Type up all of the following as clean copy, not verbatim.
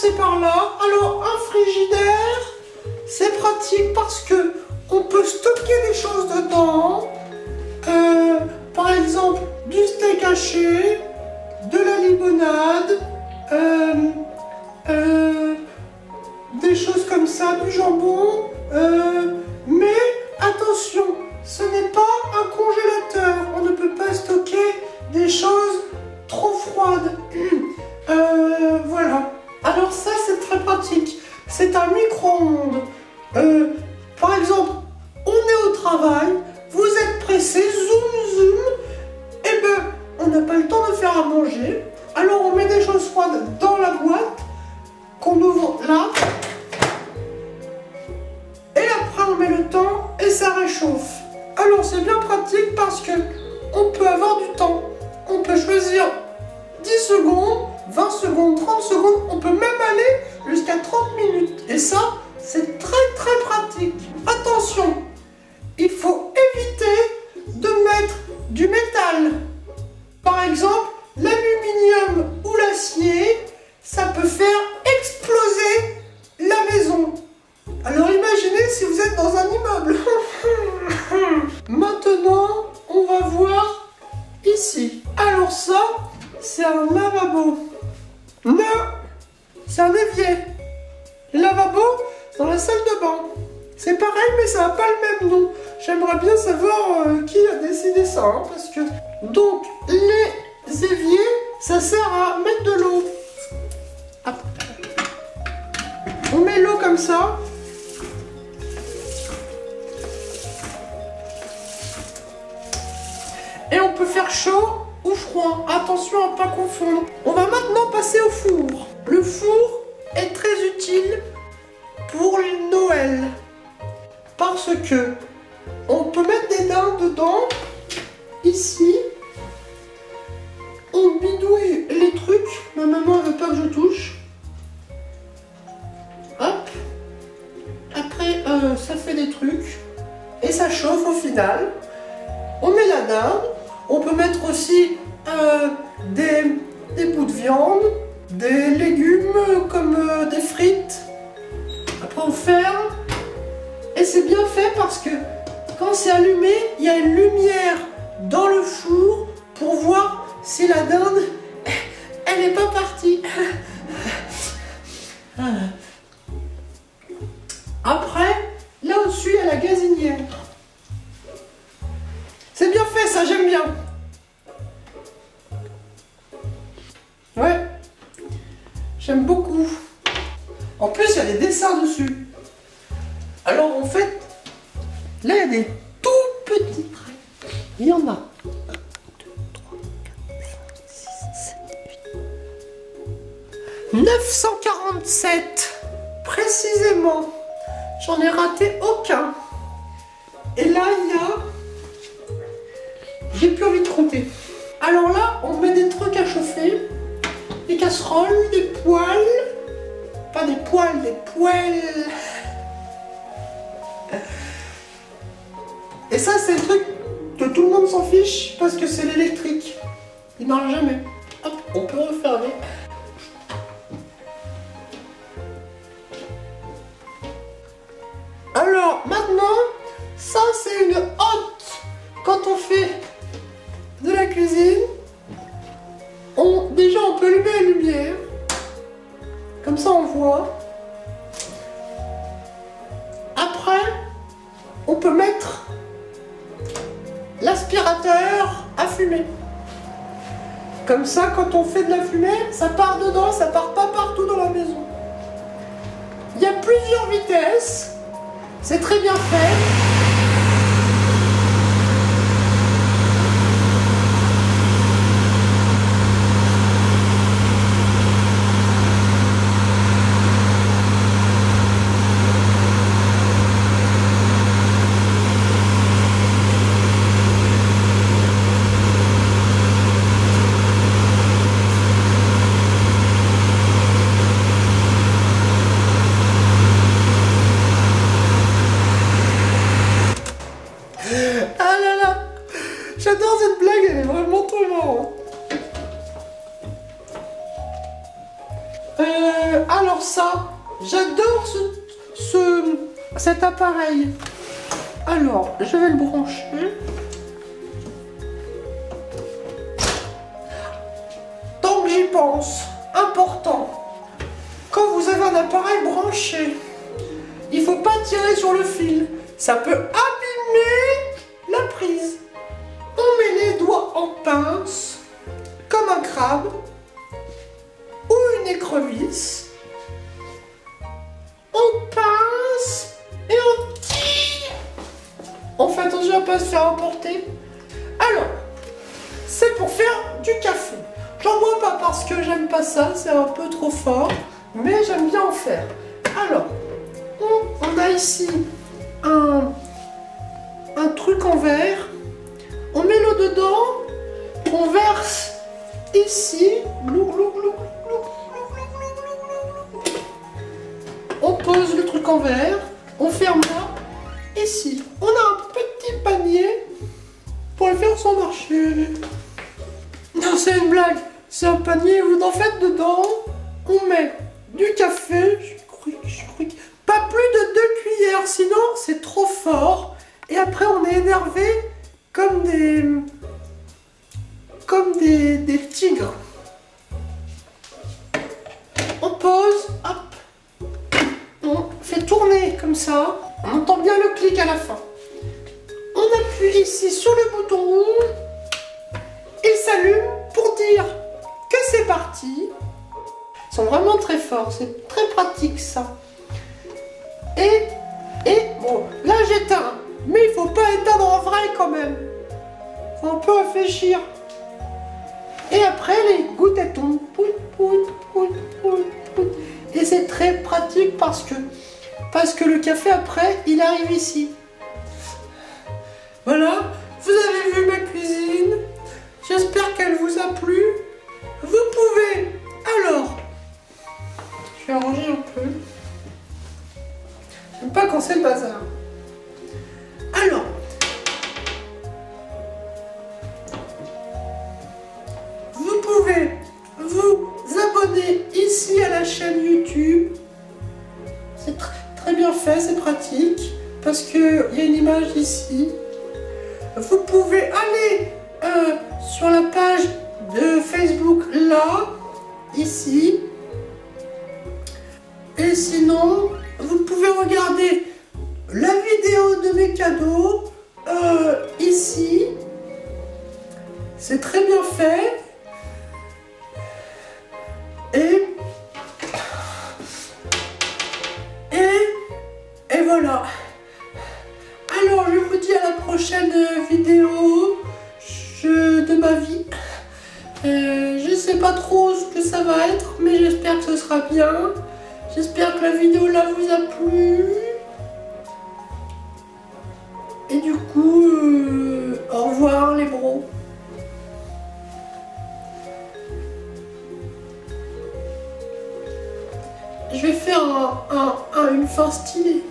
commencer par là. Alors, un frigidaire, c'est pratique parce que on peut stocker des choses dedans. Par exemple, du steak haché, de la limonade, des choses comme ça, du jambon. Mais attention, ce n'est pas un congélateur. On ne peut pas stocker des choses trop froides. Voilà. Alors ça, c'est très pratique. C'est un micro-ondes. Par exemple, on est au travail, vous êtes pressé, zoom, zoom. Eh ben, on n'a pas le temps de faire à manger. Alors on met des choses froides dans la boîte qu'on ouvre là. Et après on met le temps et ça réchauffe. Alors c'est bien pratique parce que on peut avoir du temps. On peut choisir 10 secondes, 20 secondes, 30 secondes. On peut même aller jusqu'à 30 minutes. Et ça, c'est très pratique. Attention, il faut éviter de mettre du métal. Par exemple, l'aluminium ou l'acier, ça peut faire exploser la maison. Alors imaginez si vous êtes dans un immeuble. Maintenant, on va voir ici. Alors ça, c'est un lavabo. Non, c'est un évier. Lavabo dans la salle de bain. C'est pareil, mais ça n'a pas le même nom. J'aimerais bien savoir qui a décidé ça, hein, parce que... Donc, les éviers, ça sert à mettre de l'eau. On met l'eau comme ça. Et on peut faire chaud ou froid. Attention à ne pas confondre. On va maintenant passer au four. Le four est très utile pour le Noël. Parce que on peut mettre des dindes dedans. Ici. On bidouille les trucs. Ma maman ne veut pas que je touche. Hop. Après, ça fait des trucs. Et ça chauffe au final. On met la dinde. On peut mettre aussi des bouts de viande, des légumes comme des frites. Après on ferme. Et c'est bien fait parce que quand c'est allumé, il y a une lumière dans le four pour voir si la dinde, elle n'est pas partie. Après, là au-dessus, il y a la gazinière. C'est bien fait, ça, j'aime bien. Ouais, j'aime beaucoup. En plus, il y a des dessins dessus. Alors, en fait, là, il y a des tout petits traits. Il y en a 1, 2, 3, 4, 5, 6, 7, 8. 947, précisément. J'en ai raté aucun. Et là, il y a... J'ai plus envie de compter. Alors là, on met des trucs à chauffer. Des casseroles, des poêles. Pas des poêles, des poêles. Et ça, c'est le truc que tout le monde s'en fiche parce que c'est l'électrique. Il marche jamais. Hop, on peut refermer. Alors, maintenant, ça, c'est une hotte. Quand on fait de la cuisine, déjà on peut allumer la lumière, comme ça on voit. Après, on peut mettre l'aspirateur à fumer. Comme ça, quand on fait de la fumée, ça part dedans, ça part pas partout dans la maison. Il y a plusieurs vitesses, c'est très bien fait. J'adore cette blague, elle est vraiment trop marrante. Alors ça, j'adore cet appareil. Alors, je vais le brancher. Tant que j'y pense, important, quand vous avez un appareil branché, il ne faut pas tirer sur le fil. Ça peut abîmer la prise. On met les doigts en pince, comme un crabe, ou une écrevisse. On pince et on tire. On fait attention à ne pas se faire emporter. Alors, c'est pour faire du café. J'en bois pas parce que j'aime pas ça, c'est un peu trop fort, mais j'aime bien en faire. Alors, on a ici un truc en verre. On met l'eau dedans, on verse ici. On pose le truc en verre, on ferme là. Ici, on a un petit panier pour le faire sans marcher. Non, c'est une blague. C'est un panier où en fait dedans, on met du café, pas plus de 2 cuillères, sinon c'est trop fort. Et après on est énervé comme des tigres. On pose, hop, on fait tourner comme ça. On entend bien le clic à la fin. On appuie ici sur le bouton rouge. Il s'allume pour dire que c'est parti. Ils sont vraiment très forts, c'est très pratique ça. Et bon, là j'éteins, mais il faut pas éteindre en vrai quand même. Faut un peu réfléchir. Et après les gouttes elles tombent. Et c'est très pratique parce que le café après il arrive ici. Voilà, vous avez vu ma cuisine. J'espère qu'elle vous a plu. Vous pouvez, alors, je vais arranger un peu. J'aime pas quand c'est le bazar. Alors, vous pouvez vous abonner ici à la chaîne YouTube. C'est très bien fait, c'est pratique, parce qu'il y a une image ici. Vous pouvez aller sur la page de Facebook là, ici. Et sinon, vous pouvez regarder la vidéo de mes cadeaux ici. C'est très bien fait. Et voilà. Alors, je vous dis à la prochaine vidéo de ma vie. Je sais pas trop ce que ça va être, mais j'espère que ce sera bien. J'espère que la vidéo là vous a plu. Et du coup, au revoir les bros. Je vais faire une fin stylée.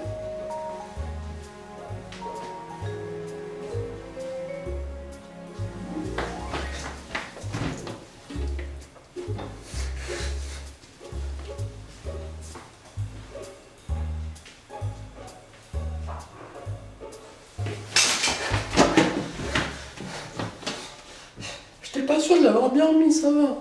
J'étais pas sûre de l'avoir bien mis, ça va.